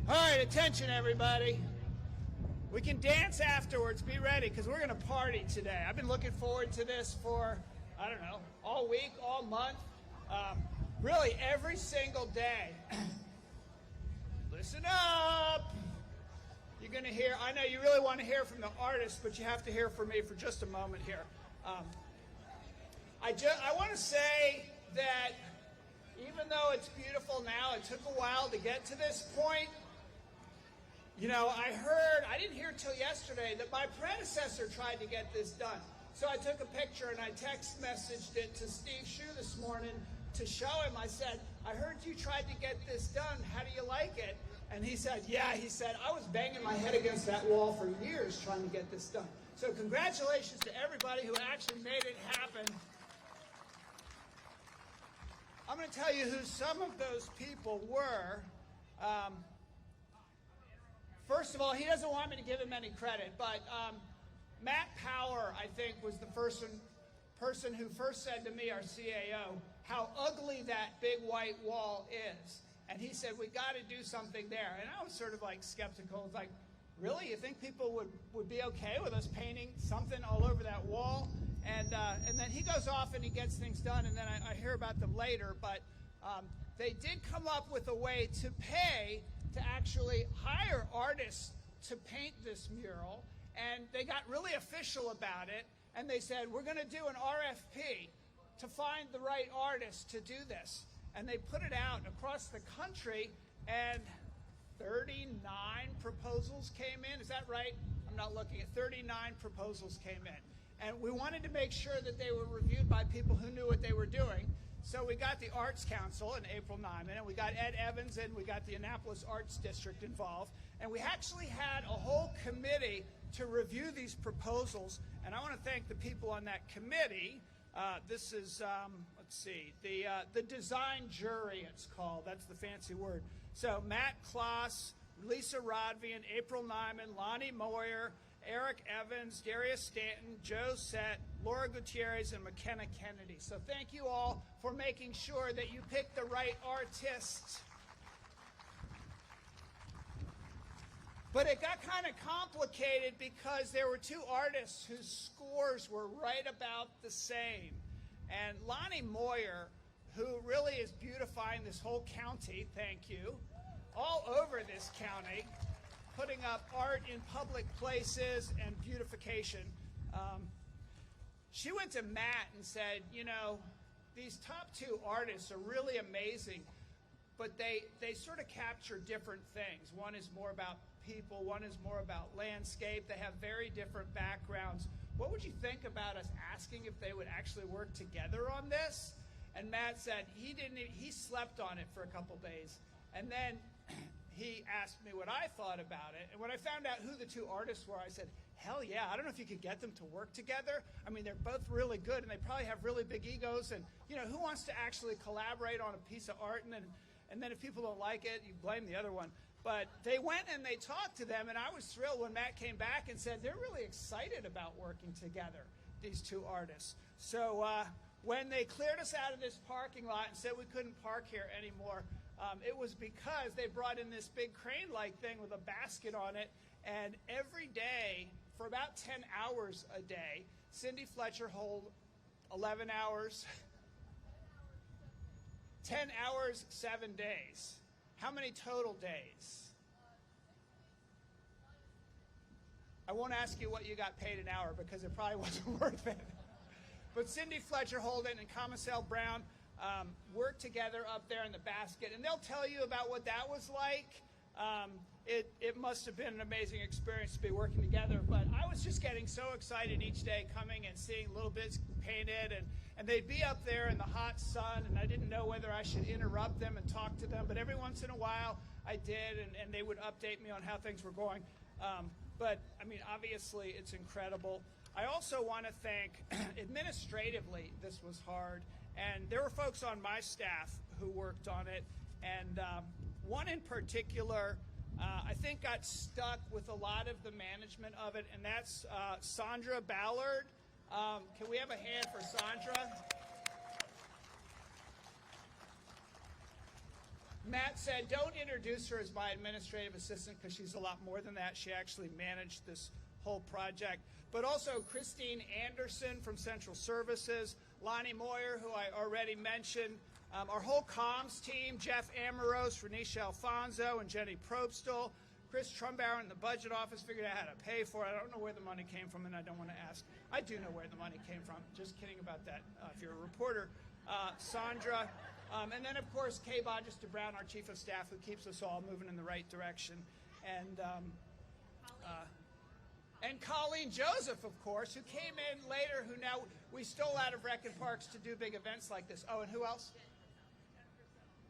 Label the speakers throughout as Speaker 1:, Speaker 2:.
Speaker 1: All right, attention everybody. We can dance afterwards. Be ready because we're going to party today. I've been looking forward to this for, I don't know, all week, all month, really every single day. Listen up. You're going to hear, I know you really want to hear from the artist, but you have to hear from me for just a moment here. I want to say that even though it's beautiful now, it took a while to get to this point. You know, I didn't hear till yesterday that my predecessor tried to get this done. So I took a picture and I text messaged it to Steve Shue this morning to show him. I said, I heard you tried to get this done. How do you like it? And he said, yeah, he said, I was banging my head against that wall for years trying to get this done. So congratulations to everybody who actually made it happen. I'm going to tell you who some of those people were. First of all, he doesn't want me to give him any credit, but Matt Power, I think, was the person who first said to me, our CAO, how ugly that big white wall is. And he said, we got to do something there. And I was sort of like skeptical. It's like, really? You think people would be okay with us painting something all over that wall? And then he goes off and he gets things done, and then I hear about them later. But they did come up with a way to pay to actually hire artists to paint this mural, and they got really official about it, and they said, we're going to do an RFP to find the right artist to do this. And they put it out across the country, and 39 proposals came in. Is that right? I'm not looking at 39 proposals came in. And we wanted to make sure that they were reviewed by people who knew what they were doing. So we got the Arts Council and April Nyman, and we got Ed Evans, and we got the Annapolis Arts District involved. And we actually had a whole committee to review these proposals. And I want to thank the people on that committee. This is, let's see, the design jury, it's called. That's the fancy word. So Matt Kloss, Lisa Rodvian, April Nyman, Lonnie Moyer, Eric Evans, Darius Stanton, Joe Sett, Laura Gutierrez, and McKenna Kennedy. So thank you all for making sure that you pick the right artists. But it got kind of complicated because there were two artists whose scores were right about the same. And Lonnie Moyer, who really is beautifying this whole county, thank you, all over this county, putting up art in public places and beautification. She went to Matt and said, you know, these top two artists are really amazing, but they sort of capture different things. One is more about people, one is more about landscape. They have very different backgrounds. What would you think about us asking if they would actually work together on this? And Matt said he slept on it for a couple days. And then he asked me what I thought about it. And when I found out who the two artists were, I said, hell yeah, I don't know if you could get them to work together. I mean, they're both really good, and they probably have really big egos. And, you know, who wants to actually collaborate on a piece of art? And then if people don't like it, you blame the other one. But they went and they talked to them, and I was thrilled when Matt came back and said they're really excited about working together, these two artists. So when they cleared us out of this parking lot and said we couldn't park here anymore, it was because they brought in this big crane-like thing with a basket on it, and every day, for about 10 hours a day, Cindy Fletcher hold 11 hours, 10 hours, 7 days. How many total days? I won't ask you what you got paid an hour because it probably wasn't worth it. But Cindy Fletcher Holden and Commissel Brown worked together up there in the basket, and they'll tell you about what that was like. It must have been an amazing experience to be working together, but I was just getting so excited each day coming and seeing little bits painted, and they'd be up there in the hot sun, and I didn't know whether I should interrupt them and talk to them, but every once in a while I did, and they would update me on how things were going. But, I mean, obviously it's incredible. I also want to thank, administratively, this was hard, and there were folks on my staff who worked on it, and one in particular, I think got stuck with a lot of the management of it, and that's Sandra Ballard. Can we have a hand for Sandra? Matt said, don't introduce her as my administrative assistant because she's a lot more than that. She actually managed this whole project. But also Christine Anderson from Central Services, Lonnie Moyer, who I already mentioned, our whole comms team, Jeff Amoros, Renisha Alfonso, and Jenny Probstel, Chris Trumbauer in the budget office figured out how to pay for it. I don't know where the money came from, and I don't want to ask. I do know where the money came from. Just kidding about that if you're a reporter. Sandra. And then, of course, Kay Bodgester Brown, our chief of staff, who keeps us all moving in the right direction. And Colleen Joseph, of course, who came in later, who now we stole out of Rec and Parks to do big events like this. Oh, and who else?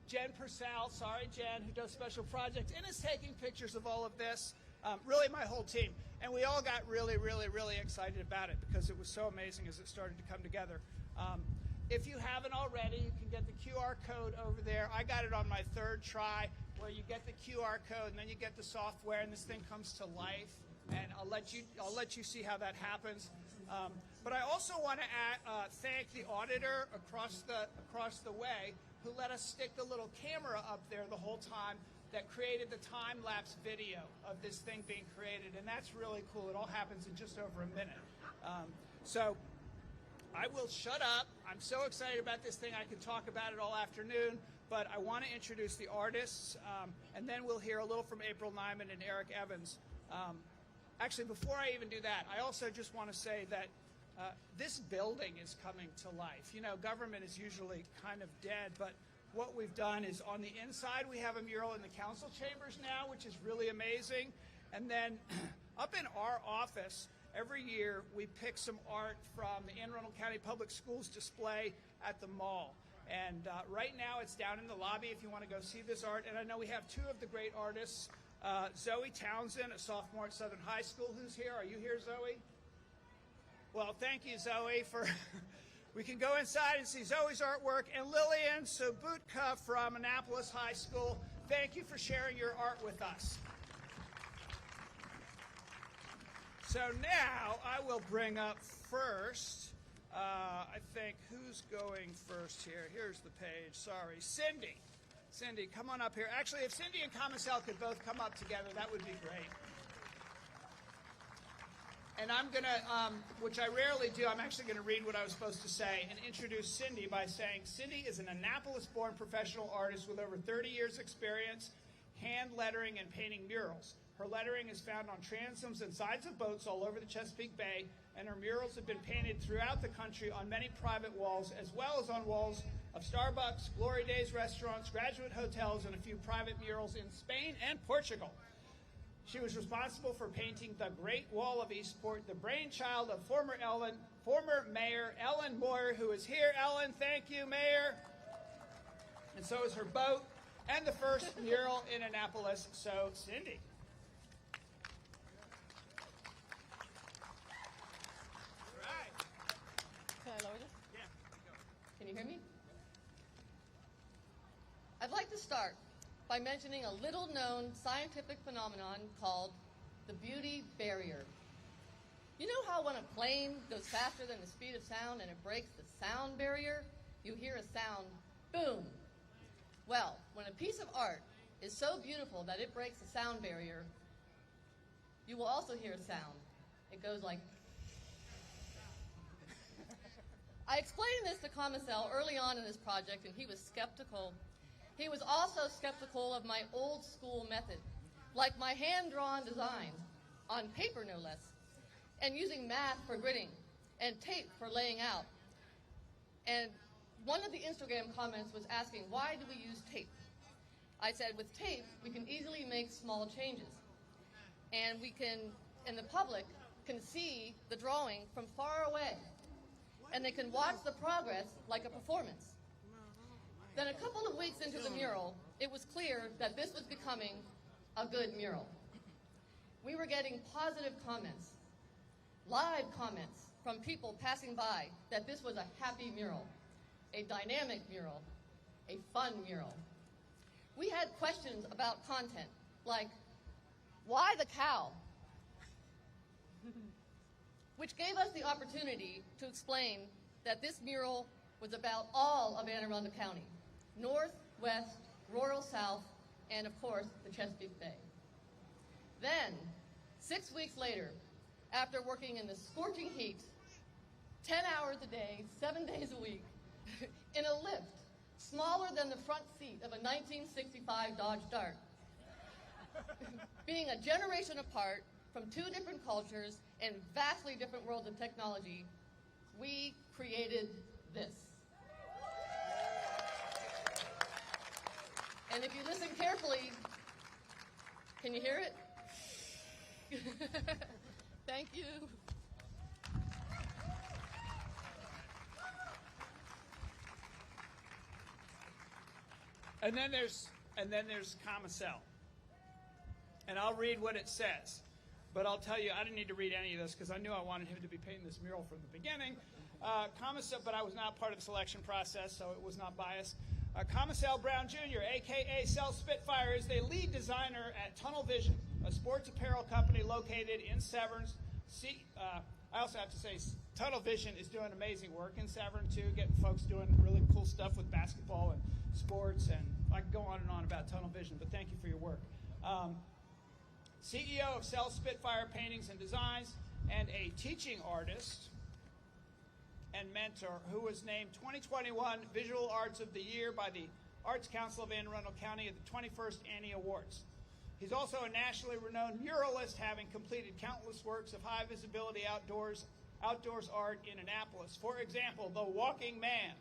Speaker 1: Jen Purcell, sorry, Jen, who does special projects and is taking pictures of all of this. Really my whole team. And we all got really, really, really excited about it because it was so amazing as it started to come together. If you haven't already, you can get the QR code over there. I got it on my third try, where you get the QR code and then you get the software and this thing comes to life. And I'll let you see how that happens. But I also want to thank the auditor across the way who let us stick the little camera up there the whole time that created the time-lapse video of this thing being created. And that's really cool. It all happens in just over a minute. So I will shut up. I'm so excited about this thing. I could talk about it all afternoon. But I want to introduce the artists. And then we'll hear a little from April Nyman and Eric Evans. Actually, before I even do that, I also just want to say that this building is coming to life. You know, government is usually kind of dead, but what we've done is on the inside we have a mural in the council chambers now, which is really amazing. And then up in our office, every year we pick some art from the Anne Arundel County Public Schools display at the mall. And right now it's down in the lobby if you want to go see this art. And I know we have two of the great artists, Zoe Townsend, a sophomore at Southern High School, who's here. Are you here, Zoe? Well, thank you, Zoe, for we can go inside and see Zoe's artwork. And Lillian Sobutka from Annapolis High School, thank you for sharing your art with us. So now I will bring up first, I think, who's going first here? Here's the page. Sorry. Cindy. Cindy, come on up here. Actually, if Cindy and Commissel could both come up together, that would be great. And I'm going to, which I rarely do, I'm actually going to read what I was supposed to say and introduce Cindy by saying, Cindy is an Annapolis-born professional artist with over 30 years experience hand lettering and painting murals. Her lettering is found on transoms and sides of boats all over the Chesapeake Bay, and her murals have been painted throughout the country on many private walls, as well as on walls of Starbucks, Glory Days restaurants, graduate hotels, and a few private murals in Spain and Portugal. She was responsible for painting the Great Wall of Eastport, the brainchild of former Mayor Ellen Moore, who is here. Ellen, thank you, Mayor. And so is her boat, and the first mural in Annapolis. So, Cindy. All right.
Speaker 2: Can I lower this?
Speaker 1: Yeah.
Speaker 2: Can you hear me? I'd like to start by mentioning a little-known scientific phenomenon called the beauty barrier. You know how when a plane goes faster than the speed of sound and it breaks the sound barrier, you hear a sound, boom. Well, when a piece of art is so beautiful that it breaks the sound barrier, you will also hear a sound. It goes like... I explained this to Commissel early on in this project, and he was skeptical. He was also skeptical of my old school method, like my hand-drawn design, on paper no less, and using math for gridding and tape for laying out. And one of the Instagram comments was asking, why do we use tape? I said, with tape, we can easily make small changes. And we can, and the public can see the drawing from far away. And they can watch the progress like a performance. Then a couple of weeks into the mural, it was clear that this was becoming a good mural. We were getting positive comments, live comments from people passing by that this was a happy mural, a dynamic mural, a fun mural. We had questions about content, like, why the cow? Which gave us the opportunity to explain that this mural was about all of Anne Arundel County, north, west, rural, Mural South, and of course, the Chesapeake Bay. Then, 6 weeks later, after working in the scorching heat, 10 hours a day, 7 days a week, in a lift smaller than the front seat of a 1965 Dodge Dart, being a generation apart from two different cultures and vastly different worlds of technology, we created this. And if you listen carefully, can you hear it? Thank you.
Speaker 1: And then there's Comicel. And I'll read what it says. But I'll tell you, I didn't need to read any of this because I knew I wanted him to be painting this mural from the beginning. Comicel, but I was not part of the selection process, so it was not biased. Comicel Brown Jr., a.k.a. Cell Spitfire, is the lead designer at Tunnel Vision, a sports apparel company located in Severn. I also have to say, Tunnel Vision is doing amazing work in Severn, too, getting folks doing really cool stuff with basketball and sports, and I can go on and on about Tunnel Vision, but thank you for your work. CEO of Cell Spitfire Paintings and Designs, and a teaching artist and mentor who was named 2021 Visual Arts of the Year by the Arts Council of Anne Arundel County at the 21st Annie Awards. He's also a nationally renowned muralist, having completed countless works of high visibility outdoors art in Annapolis. For example, The Walking Man,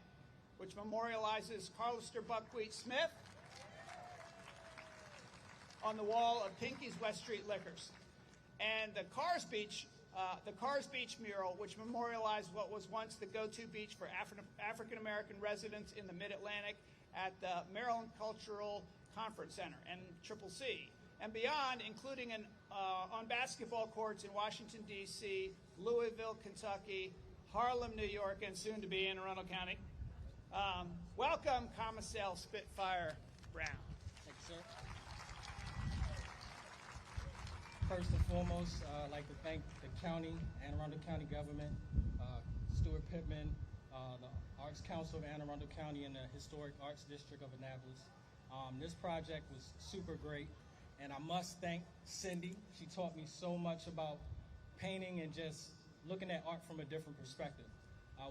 Speaker 1: which memorializes Carlister Buckwheat Smith on the wall of Pinky's West Street Liquors, and the Cars Beach mural, which memorialized what was once the go-to beach for African American residents in the Mid-Atlantic at the Maryland Cultural Conference Center and Triple C, and beyond, including on basketball courts in Washington, D.C., Louisville, Kentucky, Harlem, New York, and soon to be in Arundel County. Welcome, Comicel Spitfire Brown.
Speaker 3: Thank you, sir. First and foremost, I'd like to thank the county, Anne Arundel County government, Stuart Pittman, the Arts Council of Anne Arundel County, and the Historic Arts District of Annapolis. This project was super great, and I must thank Cindy. She taught me so much about painting and just looking at art from a different perspective.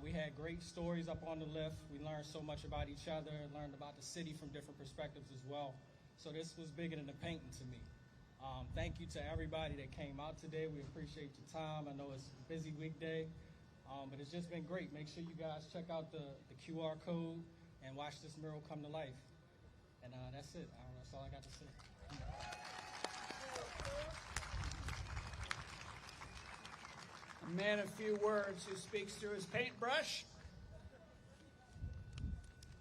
Speaker 3: We had great stories up on the lift. We learned so much about each other, learned about the city from different perspectives as well. So this was bigger than the painting to me. Thank you to everybody that came out today. We appreciate your time. I know it's a busy weekday, but it's just been great. Make sure you guys check out the QR code and watch this mural come to life. And that's it. That's all I got to say.
Speaker 1: A man of few words who speaks through his paintbrush.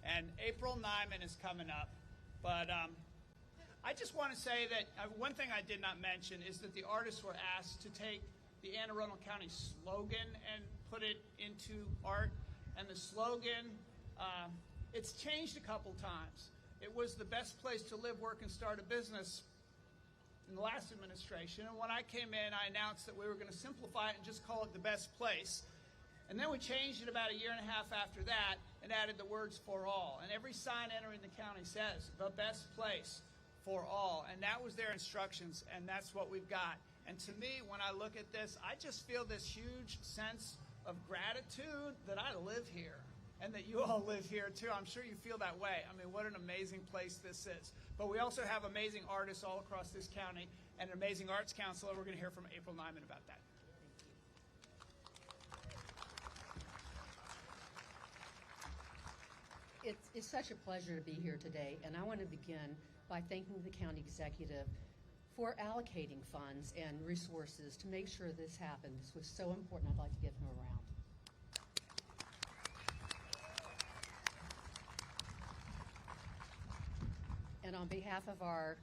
Speaker 1: And April Nyman is coming up. But I just want to say that one thing I did not mention is that the artists were asked to take the Anne Arundel County slogan and put it into art. And the slogan, it's changed a couple times. It was the best place to live, work, and start a business in the last administration. And when I came in, I announced that we were going to simplify it and just call it the best place. And then we changed it about a year and a half after that and added the words for all. And every sign entering the county says, the best place for all. And that was their instructions, and that's what we've got. And to me, when I look at this, I just feel this huge sense of gratitude that I live here and that you all live here too. I'm sure you feel that way. I mean, what an amazing place this is. But we also have amazing artists all across this county and an amazing arts council, and we're going to hear from April Nyman about that.
Speaker 4: It's such a pleasure to be here today, and I want to begin by thanking the county executive for allocating funds and resources to make sure this happened. This was so important. I'd like to give him a round. And on behalf of our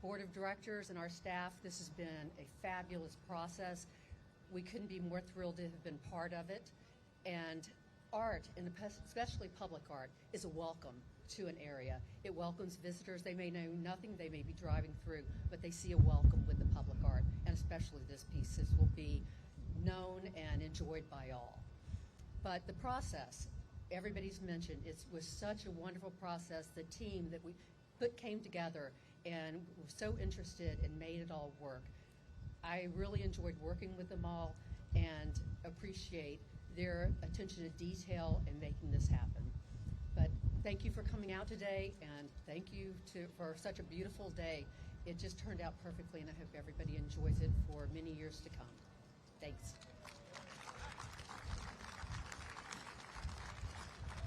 Speaker 4: board of directors and our staff, this has been a fabulous process. We couldn't be more thrilled to have been part of it. And art, and especially public art, is a welcome to an area. It welcomes visitors. They may know nothing, they may be driving through, but they see a welcome with the public art, and especially this piece. This will be known and enjoyed by all. But the process, everybody's mentioned, it was such a wonderful process. The team that came together and were so interested and made it all work. I really enjoyed working with them all and appreciate their attention to detail in making this happen. But thank you for coming out today, and thank you for such a beautiful day. It just turned out perfectly, and I hope everybody enjoys it for many years to come. Thanks.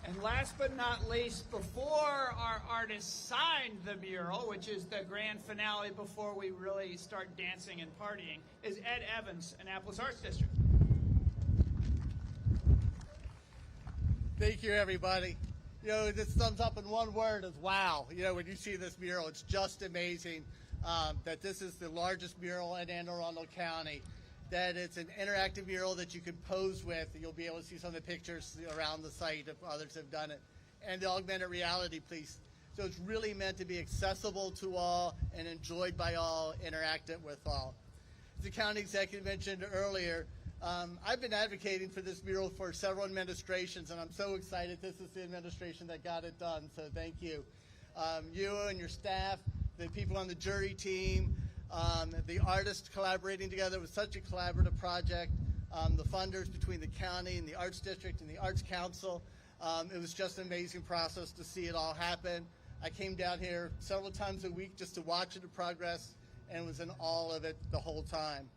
Speaker 1: And last but not least, before our artists signed the mural, which is the grand finale before we really start dancing and partying, is Ed Evans, Annapolis Arts District.
Speaker 5: Thank you, everybody. This sums up in one word as wow. When you see this mural, it's just amazing that this is the largest mural in Anne Arundel County, that it's an interactive mural that you can pose with. You'll be able to see some of the pictures around the site if others have done it. And the augmented reality piece. So it's really meant to be accessible to all and enjoyed by all, interactive with all. As the county executive mentioned earlier, I've been advocating for this mural for several administrations, and I'm so excited this is the administration that got it done, so thank you. You and your staff, the people on the jury team, the artists collaborating together. It was such a collaborative project. The funders between the county and the Arts District and the Arts Council. It was just an amazing process to see it all happen. I came down here several times a week just to watch the progress, and was in awe of it the whole time.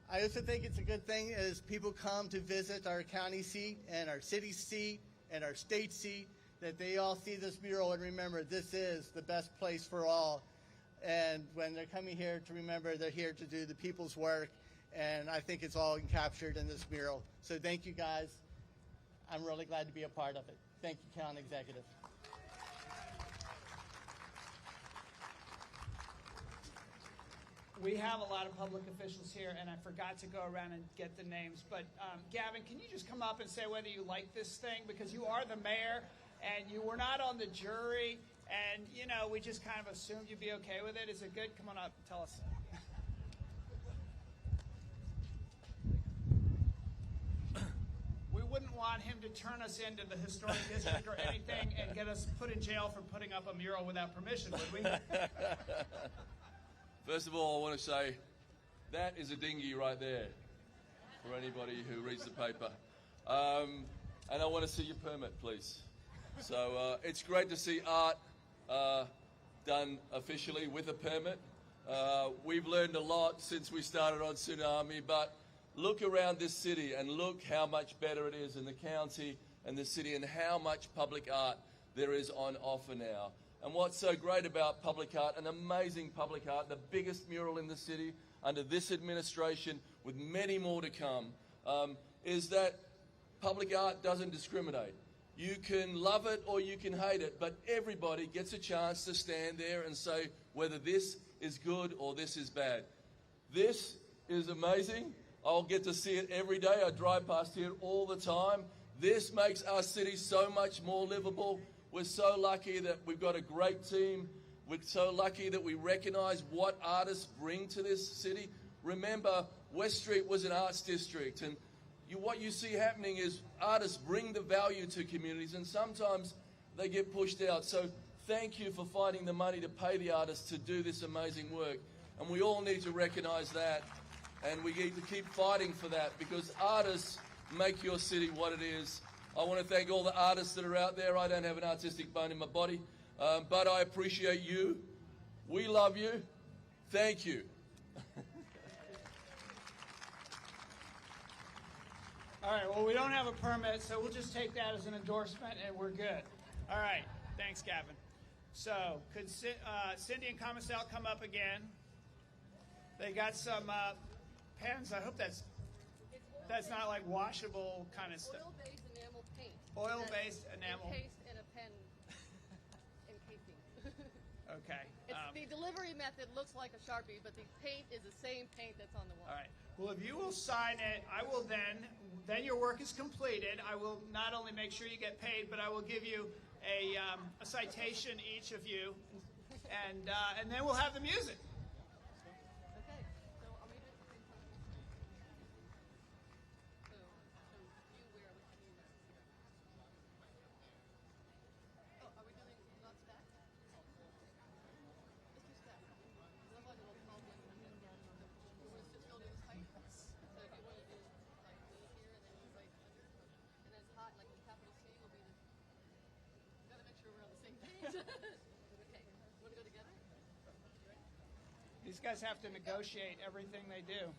Speaker 5: I also think it's a good thing as people come to visit our county seat and our city seat and our state seat, that they all see this mural and remember this is the best place for all. And when they're coming here to remember, they're here to do the people's work, and I think it's all captured in this mural. So thank you, guys. I'm really glad to be a part of it. Thank you, County Executive.
Speaker 1: We have a lot of public officials here, and I forgot to go around and get the names. But Gavin, can you just come up and say whether you like this thing? Because you are the mayor, and you were not on the jury, and, we just kind of assumed you'd be okay with it. Is it good? Come on up and tell us. We wouldn't want him to turn us into the historic district or anything and get us put in jail for putting up a mural without permission, would we?
Speaker 6: First of all, I want to say that is a dinghy right there for anybody who reads the paper. And I want to see your permit, please. So it's great to see art done officially with a permit. We've learned a lot since we started on Tsunami, but look around this city and look how much better it is in the county and the city, and how much public art there is on offer now. And what's so great about public art, an amazing public art, the biggest mural in the city under this administration with many more to come, is that public art doesn't discriminate. You can love it or you can hate it, but everybody gets a chance to stand there and say whether this is good or this is bad. This is amazing. I'll get to see it every day. I drive past here all the time. This makes our city so much more livable. We're so lucky that we've got a great team. We're so lucky that we recognize what artists bring to this city. Remember, West Street was an arts district, and what you see happening is artists bring the value to communities, and sometimes they get pushed out. So thank you for finding the money to pay the artists to do this amazing work. And we all need to recognize that, and we need to keep fighting for that, because artists make your city what it is. I want to thank all the artists that are out there. I don't have an artistic bone in my body, but I appreciate you. We love you. Thank you.
Speaker 1: All right, well, we don't have a permit, so we'll just take that as an endorsement, and we're good. All right, thanks, Gavin. So, could Cindy and Commissal come up again? They got some pens. I hope that's not like washable kind of stuff.
Speaker 2: Oil-based enamel paint.
Speaker 1: Oil-based enamel.
Speaker 2: Encased in a pen encasing.
Speaker 1: Okay.
Speaker 2: The delivery method looks like a Sharpie, but the paint is the same paint that's on the wall.
Speaker 1: All right. Well, if you will sign it, I will then your work is completed. I will not only make sure you get paid, but I will give you a citation, each of you, and then we'll have the music.
Speaker 2: Okay. So are we doing the same time? So you wear what you wear. Oh, are we doing not staff?
Speaker 1: These guys have to negotiate everything they do.